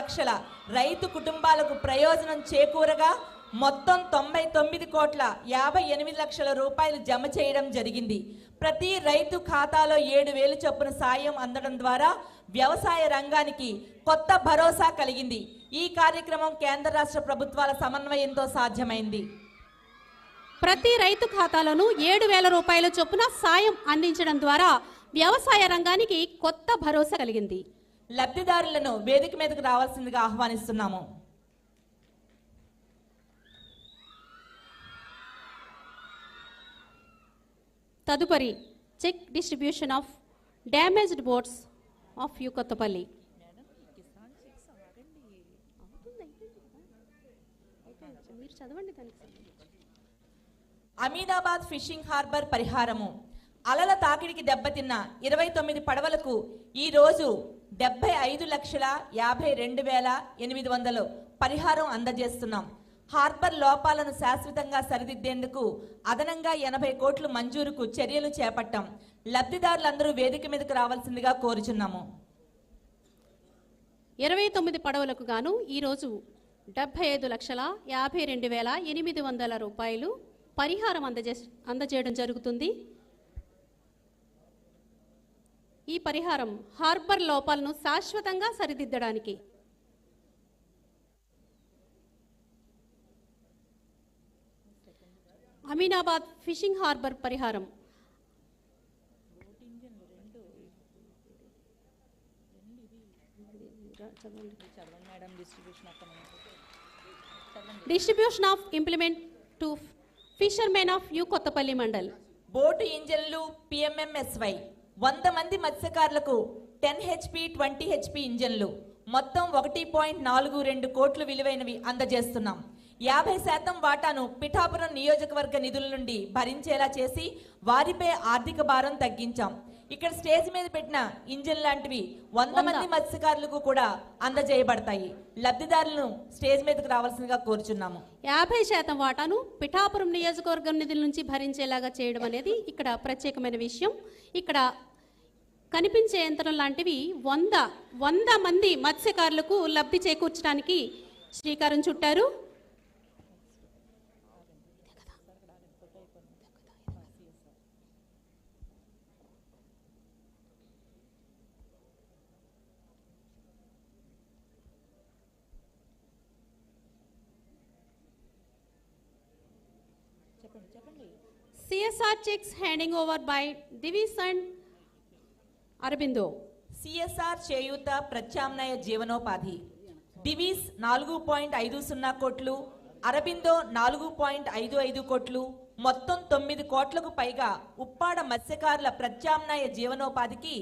లక్షల రైతు కుటుంబాలకు ప్రయోజనం చేకూరగా మొత్తం 99,58,00,000 రూపాయలు జమ చేయడం జరిగింది. ప్రతి రైతు ఖాతాలో 7,000 చొప్పున సాయం అందడం ద్వారా వ్యవసాయ రంగానికి కొత్త భరోసా కలిగింది. ఈ కార్యక్రమం కేంద్ర రాష్ట్ర ప్రభుత్వాల సమన్వయంతో సాధ్యమైంది. ప్రతి రైతు ఖాతాలోనూ 7,000 రూపాయల చొప్పున సాయం అందించడం ద్వారా వ్యవసాయ రంగానికి కొత్త భరోసా కలిగింది. లబ్ధిదారులను వేదిక మీదకు రావాల్సిందిగా ఆహ్వానిస్తున్నాము. తదుపరి check distribution of damaged boats of U Kothapalli. Aminabad fishing harbour పరిహారము. అలల తాకిడికి దెబ్బతిన్న 29 పడవలకు ఈ రోజు 75,52,800 పరిహారం అందజేస్తున్నాం. హార్బర్ లోపాలను శాశ్వతంగా సరిదిద్దేందుకు అదనంగా 80 కోట్లు మంజూరుకు చర్యలు చేపట్టాం. లబ్ధిదారులందరూ వేదిక మీదకు రావాల్సిందిగా కోరుచున్నాము. 29 పడవలకు గాను ఈరోజు 75,52,800 రూపాయలు పరిహారం అందజేయడం జరుగుతుంది. ఈ పరిహారం హార్బర్ లోపాలను శాశ్వతంగా సరిదిద్దడానికి. అమీనాబాద్ ఫిషింగ్ హార్బర్ పరిహారం distribution of implement to fishermen of U Kothapalli mandal. Boat ఇంజన్లు PMMSY 100 మంది మత్స్యకారులకు 10 HP 20 HP ఇంజన్లు మొత్తం 1.42 కోట్లు విలువైనవి అందజేస్తున్నాం. 50% వాటాను పిఠాపురం నియోజకవర్గ నిధుల నుండి భరించేలా చేసి వారిపై ఆర్థిక భారం తగ్గించాం. ఇక్కడ స్టేజ్ మీద పెట్టిన ఇంజిన్ లాంటివి 100 మంది మత్స్యకారులకు కూడా అందజేయబడతాయి. లబ్ధిదారులను స్టేజ్ మీదకు రావాల్సిందిగా కోరుచున్నాము. 50% వాటాను పిఠాపురం నియోజకవర్గం నిధుల నుంచి భరించేలాగా చేయడం అనేది ఇక్కడ ప్రత్యేకమైన విషయం. ఇక్కడ కనిపించే యంత్రం లాంటివి 100 మంది మత్స్యకారులకు లబ్ధి చేకూర్చడానికి శ్రీకారం చుట్టారు. CSR checks handing over by Divis and Aurobindo. CSR చేయూత ప్రత్యామ్నాయ జీవనోపాధి. డివిస్ 4.50 కోట్లు, అరబిందో 4.55 కోట్లు, మొత్తం 9 కోట్లకు పైగా ఉప్పాడ మత్స్యకారుల ప్రత్యామ్నాయ జీవనోపాధికి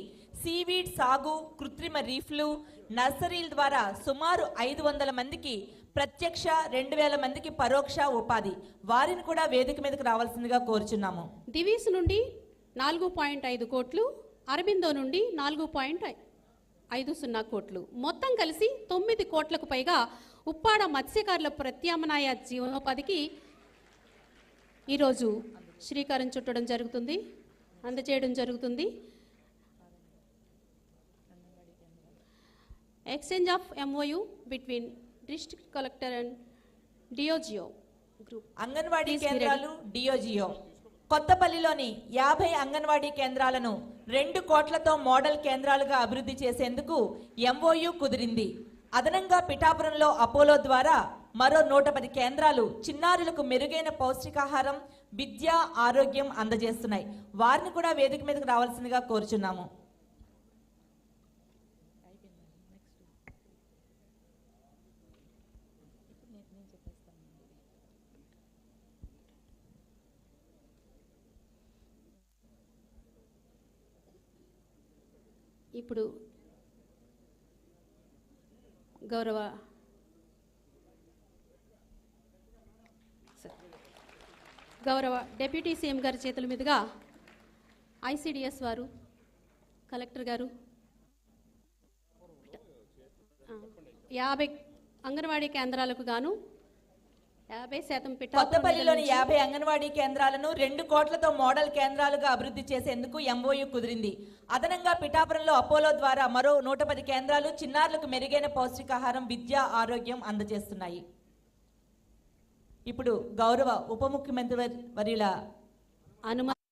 సీవీడ్ సాగు, కృత్రిమ రీఫ్లు, నర్సరీల ద్వారా సుమారు 500 మందికి ప్రత్యక్ష, 2,000 మందికి పరోక్ష ఉపాధి. వారిని కూడా వేదిక మీదకి రావాల్సిందిగా కోరుచున్నాము. డివిస్ నుండి 4.5 కోట్లు, అరబిందో నుండి 4.50 కోట్లు, మొత్తం కలిసి 9 కోట్లకు పైగా ఉప్పాడ మత్స్యకారుల ప్రత్యామ్నాయ జీవనోపాధికి ఈరోజు శ్రీకారం చుట్టడం జరుగుతుంది, అందజేయడం జరుగుతుంది. Exchange of MOU between district collector and DOGO group. Anganwadi కేంద్రాలు డిఓజిఓ కొత్తపల్లిలోని 50 అంగన్వాడీ కేంద్రాలను 2 కోట్లతో మోడల్ కేంద్రాలుగా అభివృద్ధి చేసేందుకు MOU కుదిరింది. అదనంగా పిఠాపురంలో అపోలో ద్వారా మరో 110 కేంద్రాలు చిన్నారులకు మెరుగైన పౌష్టికాహారం, విద్య, ఆరోగ్యం అందజేస్తున్నాయి. వారిని కూడా వేదిక మీదకు రావాల్సిందిగా కోరుచున్నాము. ఇప్పుడు గౌరవ డిప్యూటీ సీఎం గారి చేతుల మీదుగా ICDS వారు, కలెక్టర్ గారు 50 అంగన్వాడీ కేంద్రాలకు గాను 50% పిఠాపురం కొత్తపల్లిలోని నిధుల నుంచి 50 అంగన్వాడీ కేంద్రాలను 2 కోట్లతో మోడల్ కేంద్రాలుగా అభివృద్ధి చేసేందుకు ఎంఓయు కుదిరింది. అదనంగా పిఠాపురంలో అపోలో ద్వారా మరో 110 కేంద్రాలు చిన్నారులకు మెరుగైన పౌష్టికాహారం, విద్య, ఆరోగ్యం అందజేస్తున్నాయి. ఇప్పుడు గౌరవ ఉప ముఖ్యమంత్రి వర్యుల అనుమతి